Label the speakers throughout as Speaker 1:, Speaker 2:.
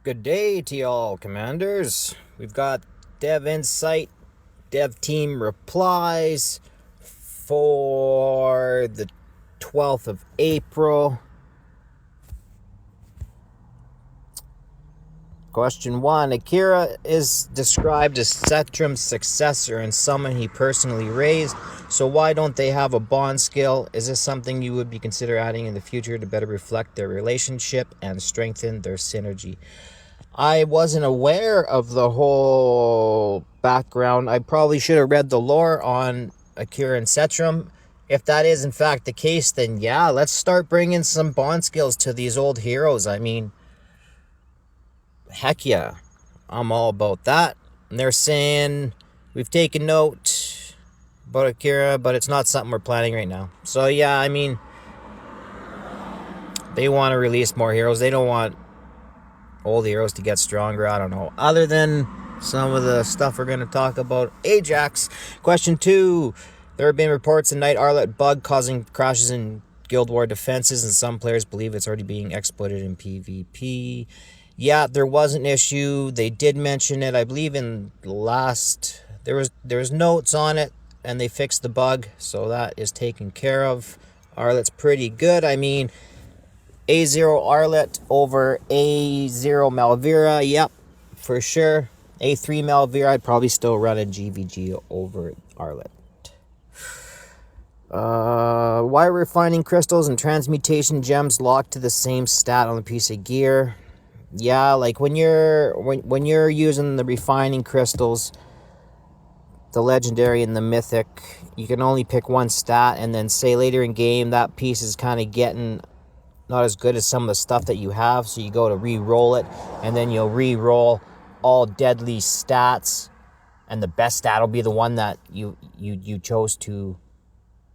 Speaker 1: Good day to y'all, commanders. We've got Dev Insight, Dev Team Replies for the 12th of April. Question 1. Akira is described as Setram's successor and someone he personally raised, so why don't they have a bond skill? Is this something you would be consider adding in the future to better reflect their relationship and strengthen their synergy? I wasn't aware of the whole background. I probably should have read the lore on Akira and Setram. If that is in fact the case, then yeah, let's start bringing some bond skills to these old heroes. I mean, heck yeah, I'm all about that. And they're saying we've taken note about Akira, but it's not something we're planning right now. So yeah, I mean, they want to release more heroes. They don't want old heroes to get stronger. I don't know. Other than some of the stuff we're going to talk about. Ajax. Question 2. There have been reports of Night Arlet bug causing crashes in Guild War defenses, and some players believe it's already being exploited in PvP. Yeah, there was an issue. They did mention it. I believe in the last... There was notes on it, and they fixed the bug, so that is taken care of. Arlet's pretty good. I mean... A0 Arlet over A0 Malvira. Yep, for sure. A3 Malvira, I'd probably still run a GVG over Arlet. Why are refining crystals and transmutation gems locked to the same stat on the piece of gear? Yeah, like when you're using the refining crystals, the legendary and the mythic, you can only pick one stat, and then say later in game that piece is kind of getting not as good as some of the stuff that you have, so you go to re-roll it, and then you'll re-roll all deadly stats, and the best stat will be the one that you chose to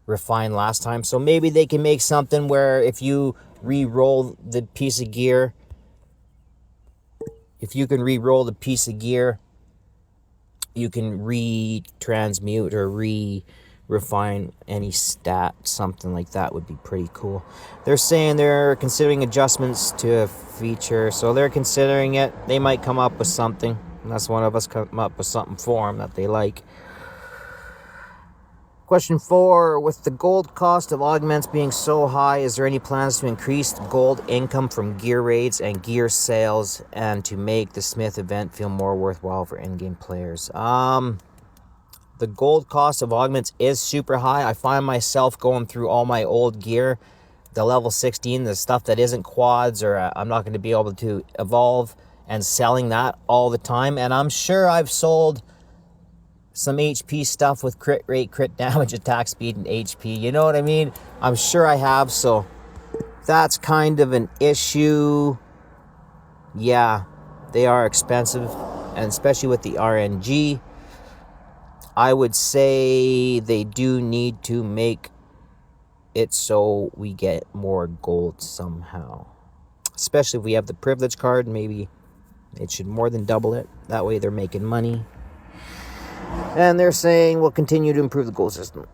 Speaker 1: refine last time. So maybe they can make something where if you re-roll the piece of gear, if you can re-roll the piece of gear, you can re-transmute or refine any stat. Something like that would be pretty cool. They're saying they're considering adjustments to a feature, so they're considering it. They might come up with something, unless one of us come up with something for them that they like. Question 4. With the gold cost of augments being so high, is there any plans to increase gold income from gear raids and gear sales, and to make the Smith event feel more worthwhile for in-game players? The gold cost of augments is super high. I find myself going through all my old gear, the level 16, the stuff that isn't quads or I'm not going to be able to evolve, and selling that all the time. And I'm sure I've sold some HP stuff with crit rate, crit damage, attack speed, and HP. You know what I mean? I'm sure I have, so that's kind of an issue. Yeah, they are expensive, and especially with the RNG. I would say they do need to make it so we get more gold somehow. Especially if we have the privilege card, maybe it should more than double it. That way they're making money. And they're saying we'll continue to improve the gold system.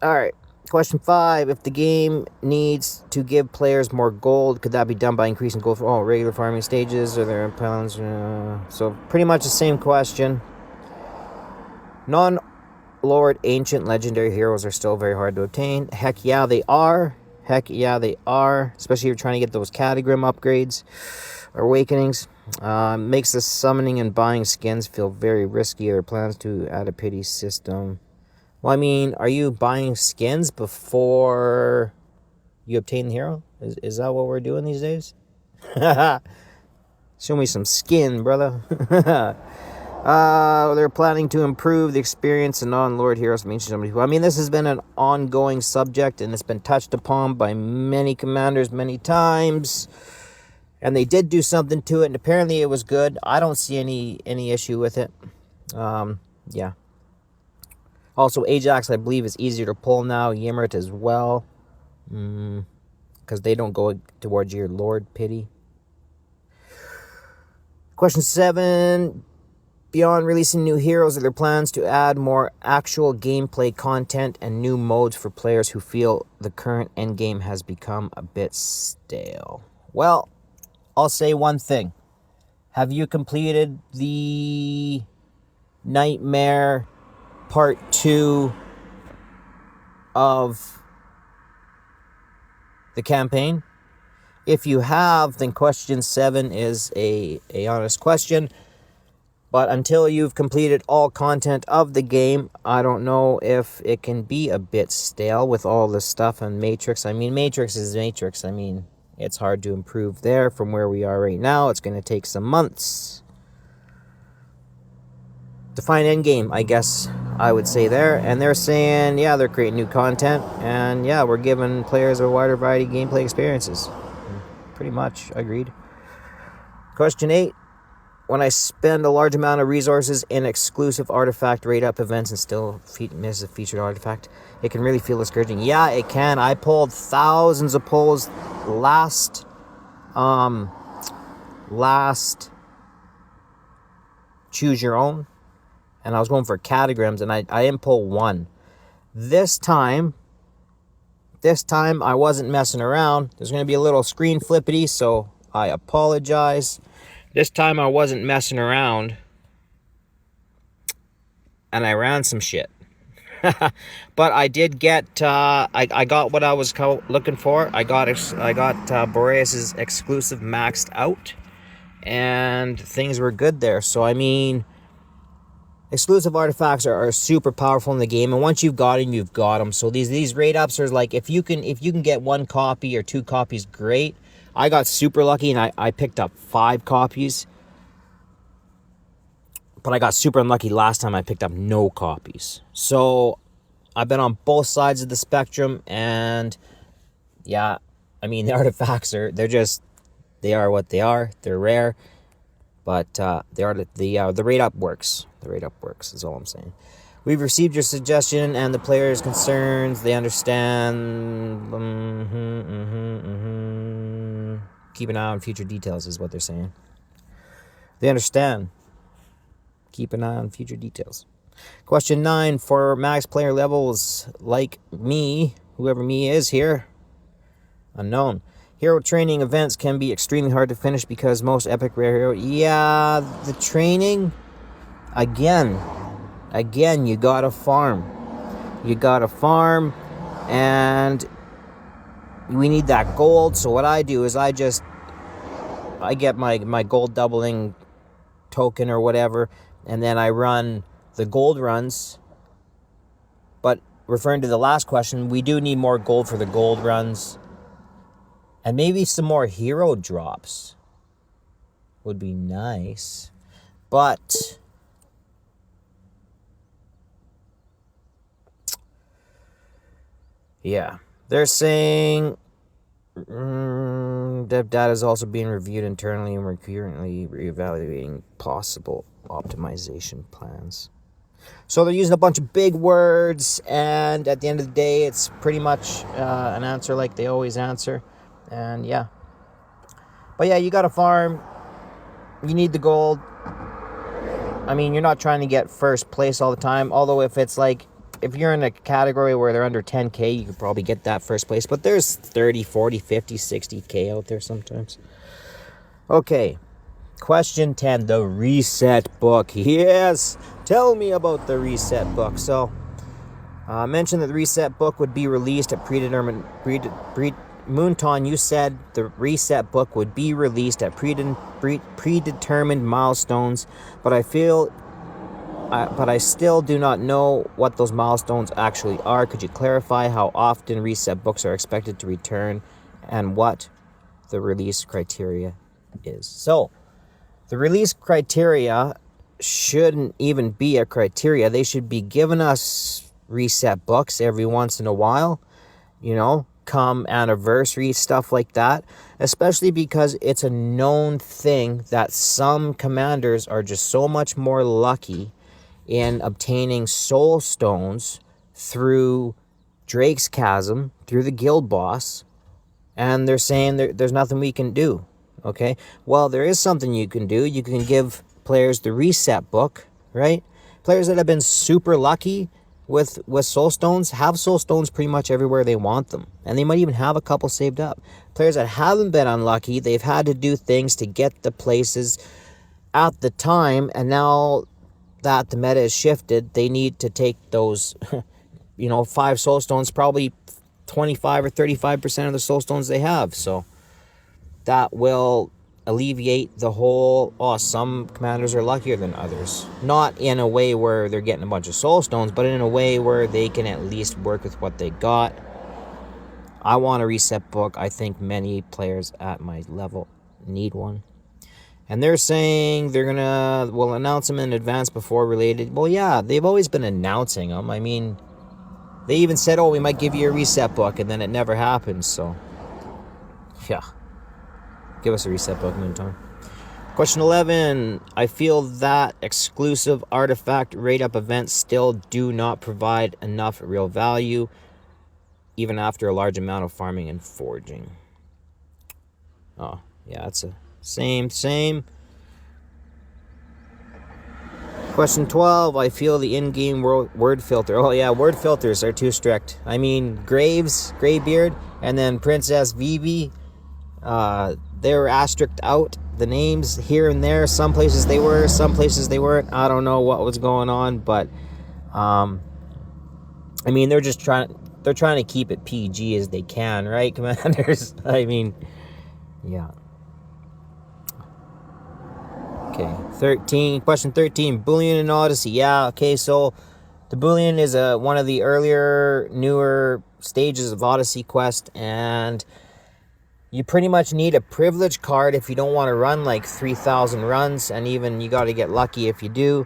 Speaker 1: Alright, question 5. If the game needs to give players more gold, could that be done by increasing gold for all regular farming stages? Or their pounds? So pretty much the same question. Non-lowered ancient legendary heroes are still very hard to obtain. Heck yeah, they are. Heck yeah, they are. Especially if you're trying to get those Catagrim upgrades or awakenings. Makes the summoning and buying skins feel very risky. Or plans to add a pity system. Well, I mean, are you buying skins before you obtain the hero? Is that what we're doing these days? Show me some skin, brother. They're planning to improve the experience of non-Lord heroes. I mean, this has been an ongoing subject, and it's been touched upon by many commanders many times. And they did do something to it, and apparently it was good. I don't see any issue with it. Yeah. Also, Ajax, I believe, is easier to pull now. Ymrit as well. Because they don't go towards your Lord pity. Question 7. Beyond releasing new heroes, are there plans to add more actual gameplay content and new modes for players who feel the current endgame has become a bit stale? Well, I'll say one thing. Have you completed the Nightmare Part 2 of the campaign? If you have, then question 7 is a honest question. But until you've completed all content of the game, I don't know if it can be a bit stale with all this stuff on Matrix. I mean, Matrix is Matrix. I mean, it's hard to improve there from where we are right now. It's going to take some months to find endgame, I guess I would say there. And they're saying, yeah, they're creating new content. And yeah, we're giving players a wider variety of gameplay experiences. Pretty much agreed. Question 8. When I spend a large amount of resources in exclusive artifact rate-up events and still miss a featured artifact, it can really feel discouraging. Yeah, it can. I pulled thousands of pulls last Choose Your Own, and I was going for catagrams, and I didn't pull one. This time I wasn't messing around. There's going to be a little screen flippity, so I apologize. This time I wasn't messing around, and I ran some shit. But I did get, I got what I was looking for. I got Boreas' exclusive maxed out, and things were good there. So, I mean, exclusive artifacts are super powerful in the game, and once you've got them, you've got them. So these rate ups are like, if you can get 1 copy or 2 copies, great. I got super lucky, and I picked up 5 copies. But I got super unlucky last time I picked up no copies. So I've been on both sides of the spectrum, and yeah, I mean, the artifacts they are what they are. They're rare, but the rate up works. The rate up works is all I'm saying. We've received your suggestion and the players' concerns. They understand. Keep an eye on future details is what they're saying. They understand. Keep an eye on future details. Question 9. For max player levels like me, whoever me is here, unknown. Hero training events can be extremely hard to finish because most epic rare hero... Yeah, the training... Again, you gotta farm. And we need that gold. So what I do is I get my gold doubling token or whatever, and then I run the gold runs. But referring to the last question, we do need more gold for the gold runs. And maybe some more hero drops would be nice. But yeah, they're saying dev data is also being reviewed internally, and we're currently reevaluating possible optimization plans. So they're using a bunch of big words, and at the end of the day, it's pretty much an answer like they always answer. And yeah. But yeah, you gotta farm. You need the gold. I mean, you're not trying to get first place all the time. Although if you're in a category where they're under 10k, you could probably get that first place. But there's 30, 40, 50, 60k out there sometimes. Okay. Question 10. The reset book. Yes. Tell me about the reset book. So, I mentioned that the reset book would be released at Moonton, you said the reset book would be released at predetermined milestones, but I still do not know what those milestones actually are. Could you clarify how often reset books are expected to return and what the release criteria is? So, the release criteria shouldn't even be a criteria. They should be giving us reset books every once in a while, come anniversary, stuff like that, especially because it's a known thing that some commanders are just so much more lucky in obtaining soul stones through Drake's Chasm, through the guild boss, and they're saying there's nothing we can do. Okay, well, there is something you can do. You can give players the reset book, right? Players that have been super lucky with soul stones, have soul stones pretty much everywhere they want them. And they might even have a couple saved up. Players that haven't been unlucky, they've had to do things to get the places at the time, and now that the meta has shifted, they need to take those 5 soul stones, probably 25 or 35% of the soul stones they have. So that will alleviate the whole, some commanders are luckier than others. Not in a way where they're getting a bunch of soul stones, but in a way where they can at least work with what they got. I want a reset book. I think many players at my level need one. And they're saying we'll announce them in advance before related. Well, yeah, they've always been announcing them. I mean, they even said, we might give you a reset book, and then it never happens. So, yeah. Give us a reset book meantime. Question 11. I feel that exclusive artifact rate-up events still do not provide enough real value, even after a large amount of farming and forging. Oh, yeah, it's a same. Question 12. I feel the in-game word filter. Oh, yeah, word filters are too strict. I mean, Graves, Greybeard, and then Princess Vivi, they were asterisked out. The names here and there, some places they were, some places they weren't. I don't know what was going on, but I mean, they're trying to keep it PG as they can, right, Commanders? I mean, yeah. Okay, 13. Question 13. Boolean and Odyssey. Yeah, okay, so the Boolean is one of the newer stages of Odyssey Quest, and you pretty much need a privilege card if you don't want to run like 3,000 runs, and even you got to get lucky if you do.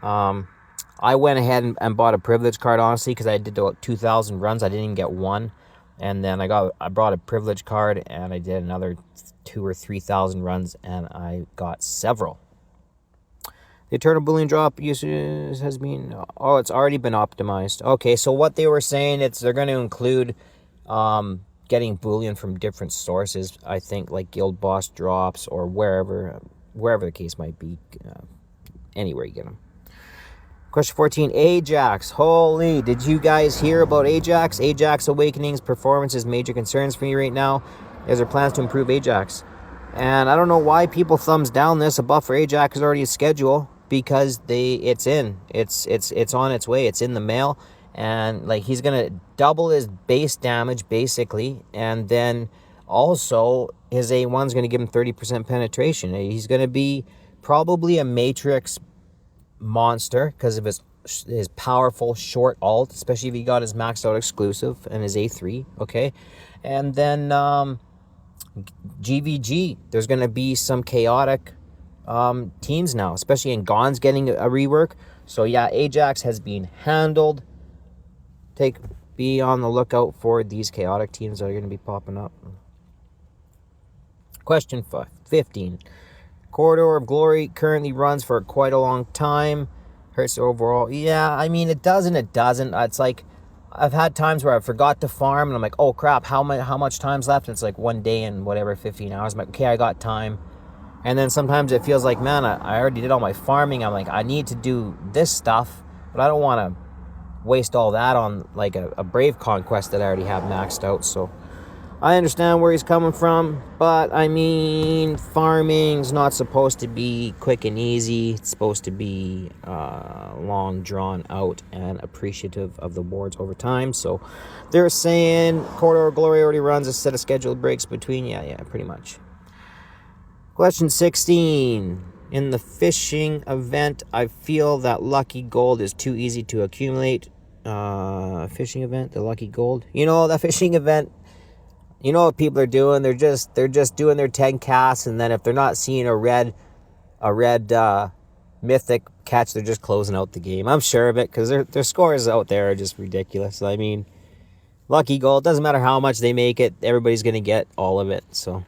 Speaker 1: I went ahead and bought a privilege card, honestly, because I did 2,000 runs. I didn't even get one. And then I brought a privilege card, and I did another 2,000 or 3,000 runs, and I got several. The Eternal Boolean drop usage has been... it's already been optimized. Okay, so what they were saying, they're going to include getting Boolean from different sources. I think like Guild Boss drops or wherever the case might be. Anywhere you get them. Question 14, Ajax. Holy, did you guys hear about Ajax? Ajax Awakening's performance is major concerns for me right now. Is there plans to improve Ajax? And I don't know why people thumbs down this. A buff for Ajax is already a schedule, because it's on its way. It's in the mail. And like, he's going to double his base damage basically, and then also his A1's going to give him 30% penetration. He's going to be probably a Matrix monster because of his powerful short alt, especially if he got his maxed out exclusive and his A3, okay? And then GVG, there's going to be some chaotic teams now, especially in Gon's getting a rework. So yeah, Ajax has been handled. Be on the lookout for these chaotic teams that are going to be popping up. Question 15. Corridor of Glory currently runs for quite a long time. Hurts the overall. Yeah, I mean, it does and it doesn't. It's like, I've had times where I forgot to farm, and I'm like, oh crap, how much time's left? And it's like 1 day and whatever, 15 hours. I'm like, okay, I got time. And then sometimes it feels like, man, I already did all my farming. I'm like, I need to do this stuff, but I don't want to waste all that on like a Brave Conquest that I already have maxed out. So I understand where he's coming from, but I mean, farming's not supposed to be quick and easy. It's supposed to be long, drawn out, and appreciative of the wards over time. So they're saying Corridor of Glory already runs a set of scheduled breaks between. Yeah, pretty much. Question 16. In the fishing event, I feel that lucky gold is too easy to accumulate. Fishing event, the lucky gold. That fishing event, what people are doing? They're just doing their 10 casts, and then if they're not seeing a red mythic catch, they're just closing out the game. I'm sure of it, because their scores out there are just ridiculous. I mean, lucky gold, doesn't matter how much they make it, everybody's going to get all of it. So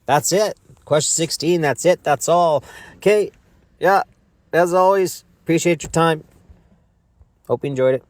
Speaker 1: that's it. Question 16, that's it. That's all. Okay, yeah, as always, appreciate your time. Hope you enjoyed it.